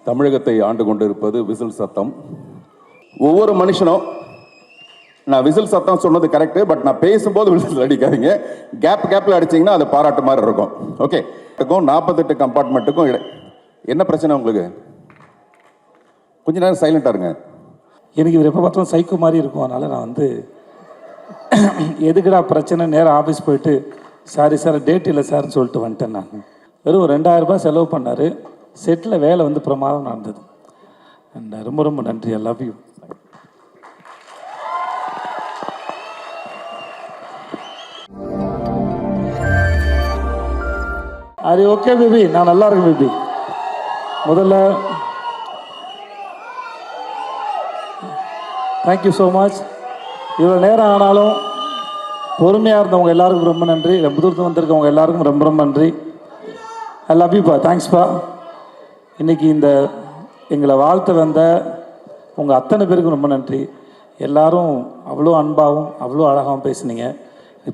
தமிழகத்தை ஆண்டு கொண்டிருப்பது விசில் சத்தம். ஒவ்வொரு மனுஷனும், நான் விசில் சத்தம் சொன்னது கரெக்டு, பட் நான் பேசும்போது விசில் அடிக்காதீங்க. கேப்பில் அடிச்சிங்கன்னா அது பாராட்டு மாதிரி இருக்கும். ஓகே, 48 கம்பார்ட்மெண்ட்டுக்கும் என்ன பிரச்சனை உங்களுக்கு? கொஞ்ச நேரம் சைலண்டாக இருங்க. எனக்கு இவர் எப்போ பார்த்தாலும் சைக்கோ மாதிரி இருக்கும். அதனால் நான் வந்து எதுக்குடா பிரச்சனை, நேரம் ஆஃபீஸ் போயிட்டு சாரி சார் டேட் இல்லை சார்னு சொல்லிட்டு வந்துட்டேன். நான் வெறும் 2000 ரூபாய் செலவு பண்ணார். செட்டில் வேலை வந்து பிரமாதம் நடந்தது. அண்ட் ரொம்ப ரொம்ப நன்றி. I love you. அது ஓகே பேபி, நான் நல்லா இருக்கேன் பேபி. முதல்ல தேங்க்யூ ஸோ மச். இவ்வளோ நேரம் ஆனாலும் பொறுமையாக இருந்தவங்க எல்லாருக்கும் ரொம்ப நன்றி. ரொம்ப தூரத்து வந்திருக்கவங்க எல்லாருக்கும் ரொம்ப ரொம்ப நன்றி. ஐ லவ் யூப்பா. தேங்க்ஸ்ப்பா. இன்றைக்கி இந்த எங்களை வாழ்த்து வந்த உங்கள் அத்தனை பேருக்கும் ரொம்ப நன்றி. எல்லோரும் அவ்வளோ அன்பாகவும் அவ்வளோ அழகாகவும் பேசுனீங்க.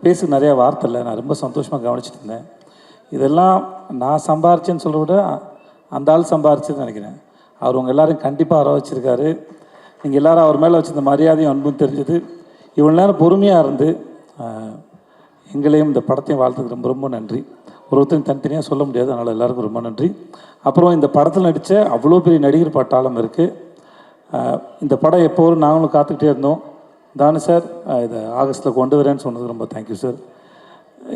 பேச நிறையா வார்த்தை இல்லை, நான் ரொம்ப சந்தோஷமாக கவனிச்சுட்டு இருந்தேன். இதெல்லாம் நான் சம்பாரிச்சேன்னு சொல்கிறத விட அந்த ஆள் சம்பாரிச்சுன்னு நினைக்கிறேன். அவர் உங்கள் எல்லோரும் கண்டிப்பாக வர வச்சுருக்காரு. நீங்கள் எல்லோரும் அவர் மேலே வச்சுருந்த மரியாதையும் அன்பும் தெரிஞ்சது. இவ்வளோ நேரம் பொறுமையாக இருந்து எங்களையும் இந்த படத்தையும் வாழ்த்துக்கு ரொம்ப ரொம்ப நன்றி. ஒருத்தரும் தனித்தனியாக சொல்ல முடியாது, அதனால் எல்லாருக்கும் ரொம்ப நன்றி. அப்புறம் இந்த படத்தில் நடித்த அவ்வளோ பெரிய நடிகர் பட்டாளம் இருக்குது. இந்த படம் எப்போ வரும் நாங்களும் காத்துக்கிட்டே இருந்தோம். தானு சார் இதை ஆகஸ்ட்டில் கொண்டு வரேன்னு சொன்னது ரொம்ப தேங்க்யூ சார்.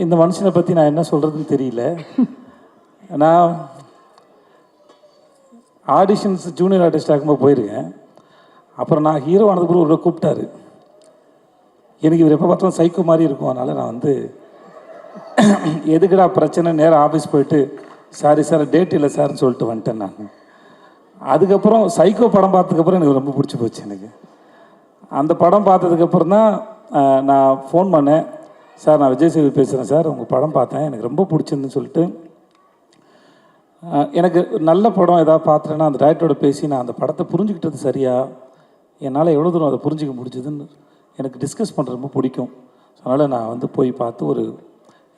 இந்த மனுஷனை பற்றி நான் என்ன சொல்கிறதுன்னு தெரியல. நான் ஆடிஷன்ஸ் ஜூனியர் ஆர்டிஸ்ட் ஆகும்போது போயிருக்கேன். அப்புறம் நான் ஹீரோ ஆனதுக்கு ஒரு கூப்பிட்டாரு. எனக்கு இவர் எப்போ பார்த்தாலும் சைக்கோ மாதிரி இருக்கும். அதனால் நான் வந்து எதுக்குடா பிரச்சனை, நேரம் ஆஃபீஸ் போயிட்டு சாரி சார் டேட் இல்லை சார்னு சொல்லிட்டு வந்துட்டேன். நான் அதுக்கப்புறம் சைக்கோ படம் பார்த்ததுக்கப்புறம் எனக்கு ரொம்ப பிடிச்சி போச்சு. எனக்கு அந்த படம் பார்த்ததுக்கப்புறம் தான் நான் ஃபோன் பண்ணேன். சார் நான் விஜய் சேது பேசுகிறேன் சார், உங்கள் படம் பார்த்தேன், எனக்கு ரொம்ப பிடிச்சிருந்துன்னு சொல்லிட்டு. எனக்கு நல்ல படம் ஏதாவது பார்த்துட்டேன்னா அந்த டைரக்டரோட பேசி நான் அந்த படத்தை புரிஞ்சுக்கிட்டது சரியா, என்னால் எவ்வளோ தூரம் அதை புரிஞ்சிக்க முடிஞ்சதுன்னு எனக்கு டிஸ்கஸ் பண்ணுறது ரொம்ப பிடிக்கும். அதனால் நான் வந்து போய் பார்த்து ஒரு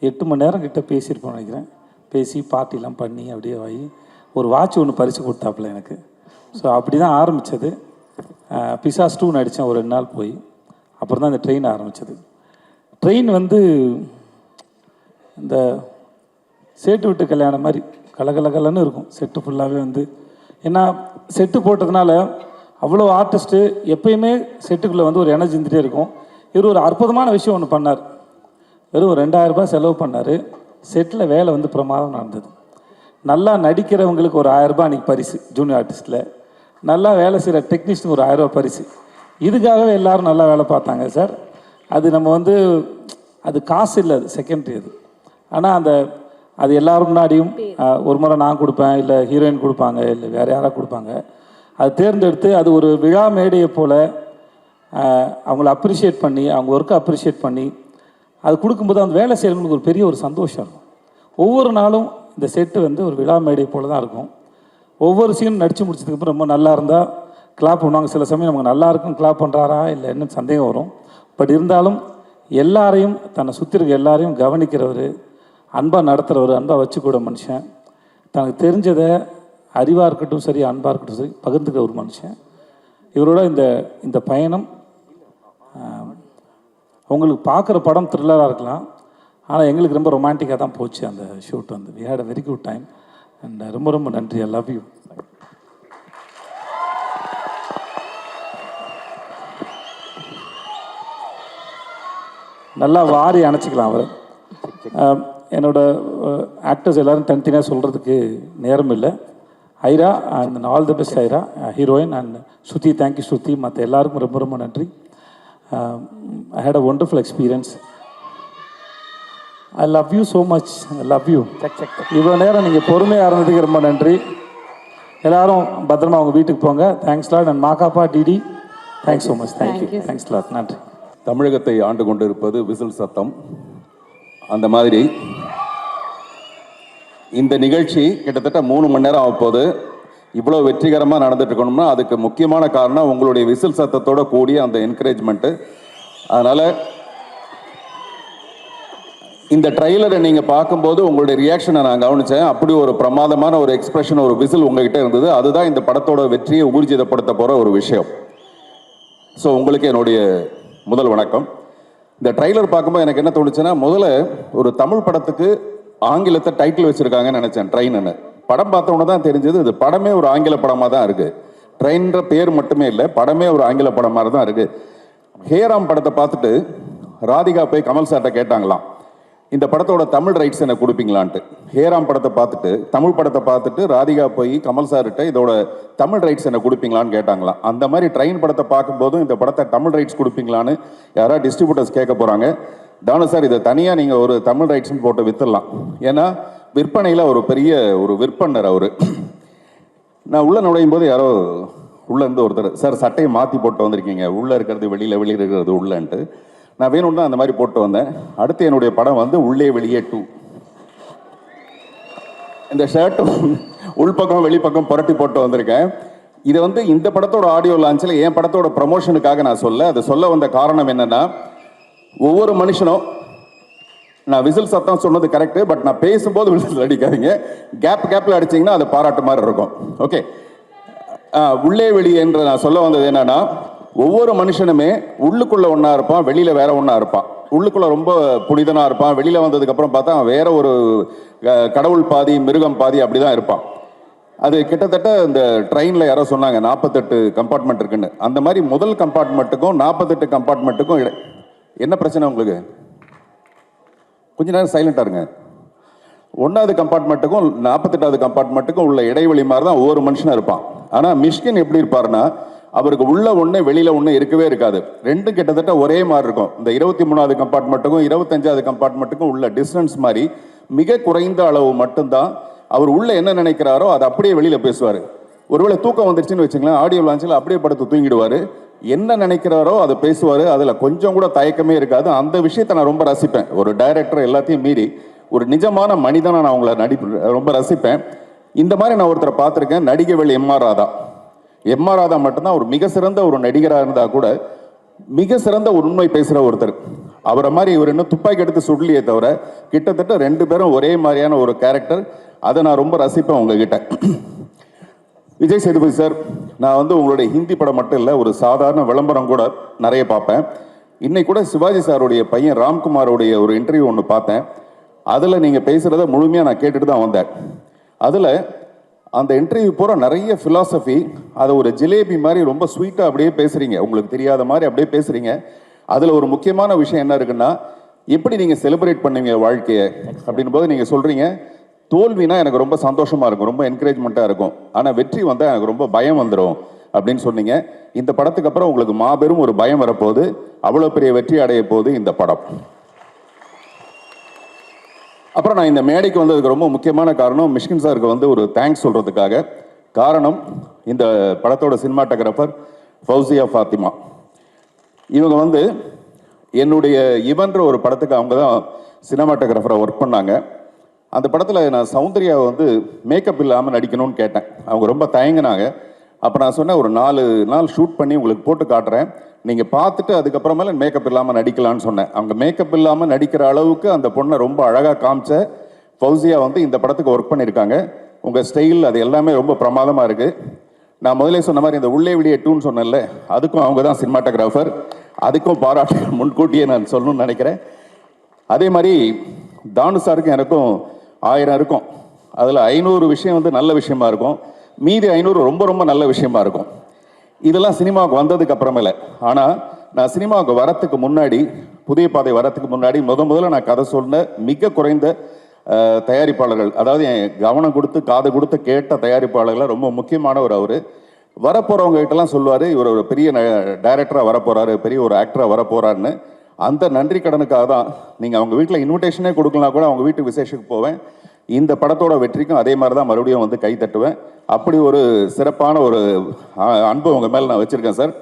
8 மணி நேரம் கிட்டே பேசியிருப்பேன் நினைக்கிறேன். பேசி பார்ட்டிலாம் பண்ணி அப்படியே வாங்கி ஒரு வாட்ச் ஒன்று பரிசு கொடுத்தாப்புல எனக்கு. ஸோ அப்படி தான் ஆரம்பித்தது. பிசாஸ் 2 நடித்தேன் ஒரு 2 நாள் போய். அப்புறம் தான் இந்த ட்ரெயின் ஆரம்பித்தது. ட்ரெயின் வந்து இந்த சேட்டு விட்டு கல்யாணம் மாதிரி கலகலகலன்னு இருக்கும். செட்டு ஃபுல்லாகவே வந்து ஏன்னா செட்டு போட்டதுனால அவ்வளோ ஆர்டிஸ்ட்டு எப்பயுமே செட்டுக்குள்ளே வந்து ஒரு எனர்ஜி இருந்துகிட்டே இருக்கும். இவர் ஒரு அற்புதமான விஷயம் ஒன்று பண்ணார். வெறும் 2000 ரூபாய் செலவு பண்ணார். செட்டில் வேலை வந்து பிரமாதம் நடந்தது. நல்லா நடிக்கிறவங்களுக்கு ஒரு 1000 ரூபாய் அன்றைக்கி பரிசு ஜூனியர் ஆர்டிஸ்ட்டில். நல்லா வேலை செய்கிற டெக்னீஷியனுக்கு ஒரு 1000 ரூபாய் பரிசு. இதுக்காகவே எல்லோரும் நல்லா வேலை பார்த்தாங்க சார். அது நம்ம வந்து அது காசு இல்லை, அது செகண்டரி அது. ஆனால் அது எல்லோரும் முன்னாடியும் ஒரு முறை நான் கொடுப்பேன், இல்லை ஹீரோயின் கொடுப்பாங்க, இல்லை வேறு யாராக கொடுப்பாங்க. அது தேர்ந்தெடுத்து அது ஒரு விழா மேடையை போல் அவங்கள அப்ரிஷியேட் பண்ணி, அவங்க ஒர்க்கை அப்ரிஷியேட் பண்ணி அது கொடுக்கும்போது அந்த வேலை செய்கிறவங்களுக்கு ஒரு பெரிய ஒரு சந்தோஷம் இருக்கும். ஒவ்வொரு நாளும் இந்த செட்டு வந்து ஒரு விழா மேடை போல் தான் இருக்கும். ஒவ்வொரு சீனும் நடித்து முடிச்சதுக்கப்புறம் ரொம்ப நல்லா இருந்தால் கிளாப் பண்ணுவாங்க. சில சமயம் நமக்கு நல்லா இருக்கும் கிளாப் பண்ணுறாரா இல்லை என்ன சந்தேகம் வரும். பட் இருந்தாலும் எல்லாரையும் தன்னை சுற்றி இருக்க எல்லாரையும் கவனிக்கிறவர், அன்பாக நடத்துகிறவர், அன்பாக வச்சுக்கூட மனுஷன், தனக்கு தெரிஞ்சதை அறிவாக இருக்கட்டும் சரி அன்பாக இருக்கட்டும் சரி பகிர்ந்துக்கிற ஒரு மனுஷன். இவரோட இந்த பயணம் உங்களுக்கு பார்க்குற படம் த்ரில்லராக இருக்கலாம், ஆனால் எங்களுக்கு ரொம்ப ரொமான்டிக்காக தான் போச்சு அந்த ஷூட் வந்து. We had a very good time. And ரொம்ப ரொம்ப நன்றி. I love you. நல்லா வாரி அணைச்சிக்கலாம் அவர். என்னோடய ஆக்டர்ஸ் எல்லோரும் தனித்தனியாக சொல்கிறதுக்கு நேரம் இல்லை. Aira and all the best Aira, heroine. And Shruti, thank you Shruti. மற்ற எல்லாருக்கும் ரொம்ப ரொம்ப நன்றி. I had a wonderful experience. I love you so much. I love you. இவ்வளோ நேரம் நீங்கள் பொறுமையாக இருந்ததுக்கு ரொம்ப நன்றி. எல்லோரும் பத்திரமா அவங்க வீட்டுக்கு போங்க. Thanks lot. And Makapa DD, thanks so much. Thank you. Thanks lot. நன்றி. தமிழகத்தை ஆண்டு கொண்டிருப்பது விசில் சத்தம். அந்த மாதிரி இந்த நிகழ்ச்சி கிட்டத்தட்ட 3 மணி நேரம் ஆகப்போகுது. இவ்வளோ வெற்றிகரமாக நடந்துட்டு இருக்கணும்னா அதுக்கு முக்கியமான காரணம் உங்களுடைய விசில் சத்தத்தோட கூடிய அந்த என்கரேஜ்மெண்ட்டு. அதனால் இந்த ட்ரைலரை நீங்கள் பார்க்கும்போது உங்களுடைய ரியாக்ஷனை நான் கவனித்தேன். அப்படி ஒரு பிரமாதமான ஒரு எக்ஸ்பிரஷன், ஒரு விசில் உங்ககிட்ட இருந்தது. அதுதான் இந்த படத்தோட வெற்றியை ஊர்ஜிதப்படுத்த போகிற ஒரு விஷயம். ஸோ உங்களுக்கு என்னுடைய முதல் வணக்கம். இந்த ட்ரைலர் பார்க்கும்போது எனக்கு என்ன தோணுச்சுன்னா, முதல்ல ஒரு தமிழ் படத்துக்கு ஆங்கிலத்தை டைட்டில் வச்சுருக்காங்கன்னு நினச்சேன், ட்ரெயின்னு. படம் பார்த்தோன்னே தான் தெரிஞ்சது இது படமே ஒரு ஆங்கில படமாக தான் இருக்குது. ட்ரெயின்ற பேர் மட்டுமே இல்லை, படமே ஒரு ஆங்கில படம் மாதிரி தான் இருக்குது. ஹேராம் படத்தை பார்த்துட்டு ராதிகா போய் கமல் சார்ட்ட கேட்டாங்களாம், இந்த படத்தோட தமிழ் ரைட்ஸ் எனக்கு கொடுப்பீங்களான்ட்டு. ஹேராம் படத்தை பார்த்துட்டு, தமிழ் படத்தை பார்த்துட்டு ராதிகா போய் கமல் சார்கிட்ட இதோட தமிழ் ரைட்ஸ் எனக்கு கொடுப்பீங்களான்னு கேட்டாங்களாம். அந்த மாதிரி ட்ரெயின் படத்தை பார்க்கும்போதும் இந்த படத்தை தமிழ் ரைட்ஸ் கொடுப்பீங்களான்னு யாராவது டிஸ்ட்ரிபியூட்டர்ஸ் கேட்க போகிறாங்க. தானு சார், இதை தனியாக நீங்கள் ஒரு தமிழ் ரைட்ஸ்னு போட்டு விற்றுடலாம். ஏன்னா விற்பனையில் ஒரு பெரிய ஒரு விற்பனர் அவர். நான் உள்ளே நுழையும் போது யாரோ உள்ளேருந்து ஒருத்தர், சார் சட்டையை மாற்றி போட்டு வந்திருக்கீங்க, உள்ளே இருக்கிறது வெளியில், வெளியில் இருக்கிறது உள்ளேன்ட்டு. நான் வேணும்னு தான் அந்த மாதிரி போட்டு வந்தேன். அடுத்து என்னுடைய படம் வந்து உள்ளே வெளியே 2. இந்த ஷர்ட்டும் உள்பக்கம் வெளிப்பக்கம் புரட்டி போட்டு வந்திருக்கேன். இதை வந்து இந்த படத்தோட ஆடியோ லான்ச்சில் என் படத்தோட ப்ரமோஷனுக்காக நான் அது சொல்ல வந்த காரணம் என்னன்னா, ஒவ்வொரு மனுஷனும், நான் விசில் சத்தம் சொன்னது கரெக்டு, பட் நான் பேசும்போது விசில் அடிக்காதீங்க. கேப்பில் அடிச்சிங்கன்னா அது பாராட்டு மாதிரி இருக்கும். ஓகே, உள்ளே வெளியே என்று நான் சொல்ல வந்தது என்னன்னா, ஒவ்வொரு மனுஷனுமே உள்ளுக்குள்ள ஒன்றா இருப்பான், வெளியில் வேற ஒன்றா இருப்பான். உள்ளுக்குள்ள ரொம்ப புனிதனாக இருப்பான், வெளியில் வந்ததுக்கப்புறம் பார்த்தா வேற ஒரு கடவுள் பாதி மிருகம் பாதி அப்படி தான் இருப்பான். அது கிட்டத்தட்ட இந்த ட்ரெயினில் யாரோ சொன்னாங்க 48 கம்பார்ட்மெண்ட் இருக்குன்னு. அந்த மாதிரி முதல் கம்பார்ட்மெண்ட்டுக்கும் 48 கம்பார்ட்மெண்ட்டுக்கும் என்ன பிரச்சனை உங்களுக்கு? கொஞ்ச நேரம் சைலண்டாக இருங்க. 1வது கம்பார்ட்மெண்ட்டுக்கும் 48வது கம்பார்ட்மெண்ட்டுக்கும் உள்ள இடைவெளி மாதிரி தான் ஒவ்வொரு மனுஷனும் இருப்பான். ஆனால் மிஷ்கின் எப்படி இருப்பாருன்னா, அவருக்கு உள்ள ஒன்று வெளியில் ஒன்று இருக்கவே இருக்காது. ரெண்டும் கிட்டத்தட்ட ஒரே மாதிரி இருக்கும். இந்த 23வது கம்பார்ட்மெண்ட்டுக்கும் 25வது கம்பார்ட்மெண்ட்டுக்கும் உள்ள டிஸ்டன்ஸ் மாதிரி மிக குறைந்த அளவு மட்டும்தான் அவர் உள்ள என்ன நினைக்கிறாரோ அதை அப்படியே வெளியில் பேசுவார். ஒருவேளை தூக்கம் வந்துருச்சுன்னு வச்சுங்களேன், ஆடியோ லான்ச்சில் அப்படியே படுத்து தூங்கிடுவார். என்ன நினைக்கிறாரோ அதை பேசுவார். அதில் கொஞ்சம் கூட தயக்கமே இருக்காது. அந்த விஷயத்தை நான் ரொம்ப ரசிப்பேன். ஒரு டைரக்டர் எல்லாத்தையும் மீறி ஒரு நிஜமான மனிதனை நான் அவங்கள ரொம்ப ரசிப்பேன். இந்த மாதிரி நான் ஒருத்தரை பார்த்துருக்கேன், நடிகவேள் எம்.ஆர். ராதா. எம்.ஆர். ராதா மட்டும்தான் ஒரு மிக சிறந்த ஒரு நடிகராக இருந்தால் கூட மிக சிறந்த ஒரு உண்மை பேசுகிற ஒருத்தர். அவரை மாதிரி இவர் இன்னும் துப்பாக்கி எடுத்து சுடலையே தவிர கிட்டத்தட்ட 2 பேரும் ஒரே மாதிரியான ஒரு கேரக்டர். அதை நான் ரொம்ப ரசிப்பேன் உங்ககிட்ட. விஜய் சேதுபதி சார், நான் வந்து உங்களுடைய ஹிந்தி படம் மட்டும் இல்லை, ஒரு சாதாரண விளம்பரம் கூட நிறைய பார்ப்பேன். இன்னைக்கு கூட சிவாஜி சாருடைய பையன் ராம்குமாரோடைய ஒரு இன்டர்வியூ ஒன்று பார்த்தேன். அதில் நீங்கள் பேசுகிறத முழுமையாக நான் கேட்டுட்டு தான் வந்தேன். அதில் அந்த இன்டர்வியூ பூரா நிறைய ஃபிலாசபி, அதை ஒரு ஜிலேபி மாதிரி ரொம்ப ஸ்வீட்டாக அப்படியே பேசுகிறீங்க, உங்களுக்கு தெரியாத மாதிரி அப்படியே பேசுகிறீங்க. அதில் ஒரு முக்கியமான விஷயம் என்ன இருக்குன்னா, எப்படி நீங்கள் செலிப்ரேட் பண்ணுவீங்க வாழ்க்கையை அப்படின் போது நீங்கள் சொல்கிறீங்க, தோல்வினா எனக்கு ரொம்ப சந்தோஷமாக இருக்கும், ரொம்ப என்கரேஜ்மெண்ட்டாக இருக்கும், ஆனால் வெற்றி வந்தால் எனக்கு ரொம்ப பயம் வந்துடும் அப்படின்னு சொன்னீங்க. இந்த படத்துக்கு அப்புறம் உங்களுக்கு மாபெரும் ஒரு பயம் வரப்போகுது. அவ்வளோ பெரிய வெற்றி அடைய போகுது இந்த படம். அப்புறம் நான் இந்த மேடைக்கு வந்ததுக்கு ரொம்ப முக்கியமான காரணம் மிஷ்கின் சாருக்கு வந்து ஒரு தேங்க்ஸ் சொல்கிறதுக்காக. காரணம், இந்த படத்தோட சினிமாட்டோகிராஃபர் ஃபௌசியா ஃபாத்திமா. இவங்க வந்து என்னுடைய இவன்ற ஒரு படத்துக்கு அவங்க தான் சினிமாட்டோகிராஃபரை ஒர்க் பண்ணாங்க. அந்த படத்தில் நான் சௌந்தர்யாவை வந்து மேக்கப் இல்லாமல் நடிக்கணும்னு கேட்டேன். அவங்க ரொம்ப தயங்கினாங்க. அப்போ நான் சொன்னேன், ஒரு 4 நாள் ஷூட் பண்ணி உங்களுக்கு போட்டு காட்டுறேன், நீங்கள் பார்த்துட்டு அதுக்கப்புறமேல மேக்கப் இல்லாமல் நடிக்கலான்னு சொன்னேன். அவங்க மேக்கப் இல்லாமல் நடிக்கிற அளவுக்கு அந்த பொண்ணை ரொம்ப அழகாக காமிச்ச ஃபௌசியா வந்து இந்த படத்துக்கு ஒர்க் பண்ணியிருக்காங்க. உங்கள் ஸ்டைல் அது எல்லாமே ரொம்ப பிரமாதமாக இருக்குது. நான் முதலே சொன்ன மாதிரி இந்த உள்ளே வெளியே 2ன்னு சொன்னேன்ல, அதுக்கும் அவங்க தான் சினிமாட்டோகிராஃபர். அதுக்கும் பாராட்டு முன்கூட்டியே நான் சொல்லணும்னு நினைக்கிறேன். அதே மாதிரி தானு சாருக்கும் எனக்கும் 1000 இருக்கும். அதில் 500 விஷயம் வந்து நல்ல விஷயமா இருக்கும், மீதி 500 ரொம்ப ரொம்ப நல்ல விஷயமா இருக்கும். இதெல்லாம் சினிமாவுக்கு வந்ததுக்கு அப்புறமேல. ஆனால் நான் சினிமாவுக்கு வரத்துக்கு முன்னாடி, புதிய பாதை வரத்துக்கு முன்னாடி முதல்ல நான் கதை சொன்ன மிக குறைந்த தயாரிப்பாளர்கள், அதாவது என் கவனம் கொடுத்து காது கொடுத்து கேட்ட தயாரிப்பாளர்கள் ரொம்ப முக்கியமானவர். அவர் வரப்போகிறவங்க கிட்டலாம் சொல்லுவார், இவர் ஒரு பெரிய டைரக்டராக வரப்போகிறாரு, பெரிய ஒரு ஆக்டராக வரப்போகிறாருன்னு. அந்த நன்றி கடனுக்காக தான் நீங்கள் அவங்க வீட்டில் இன்விடேஷனே கொடுக்கலாம் கூட அவங்க வீட்டு விசேஷத்துக்கு போவேன். இந்த படத்தோட வெற்றிக்கும் அதே மாதிரி தான் மறுபடியும் வந்து கை தட்டுவேன். அப்படி ஒரு சிறப்பான ஒரு அன்பு உங்கள் மேலே நான் வச்சுருக்கேன் சார்.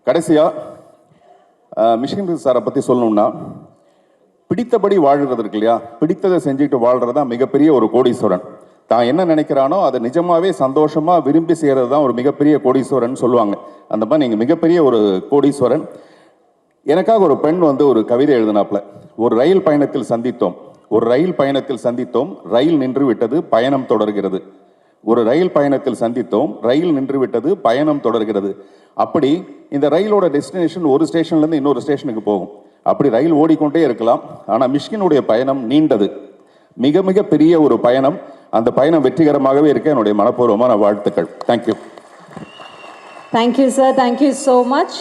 கடைசியாக மிஷ்கின் சாரை பற்றி சொல்லணும்னா, பிடித்தபடி வாழ்கிறது இருக்கு இல்லையா, பிடித்ததை செஞ்சுட்டு வாழ்கிறது தான் மிகப்பெரிய ஒரு கோடீஸ்வரன். தான் என்ன நினைக்கிறானோ அதை நிஜமாவே சந்தோஷமாக விரும்பி செய்கிறது தான் ஒரு மிகப்பெரிய கோடீஸ்வரன் சொல்லுவாங்க. அந்த மாதிரி நீங்கள் மிகப்பெரிய ஒரு கோடீஸ்வரன். எனக்காக ஒரு பெண் வந்து ஒரு கவிதை எழுதினாப்புல, ஒரு ரயில் பயணத்தில் சந்தித்தோம், ஒரு ரயில் பயணத்தில் சந்தித்தோம், ரயில் நின்று விட்டது, பயணம் தொடர்கிறது. ஒரு ரயில் பயணத்தில் சந்தித்தோம், ரயில் நின்று விட்டது, பயணம் தொடர்கிறது. அப்படி இந்த ரயிலோட டெஸ்டினேஷன் ஒரு ஸ்டேஷன்லேருந்து இன்னொரு ஸ்டேஷனுக்கு போகும். அப்படி ரயில் ஓடிக்கொண்டே இருக்கலாம். ஆனால் மிஷ்கினுடைய பயணம் நீண்டது, மிக மிக பெரிய ஒரு பயணம். அந்த பயணம் வெற்றிகரமாகவே இருக்க என்னுடைய மனப்பூர்வமான வாழ்த்துக்கள். Thank you. Thank you, sir. Thank you so much.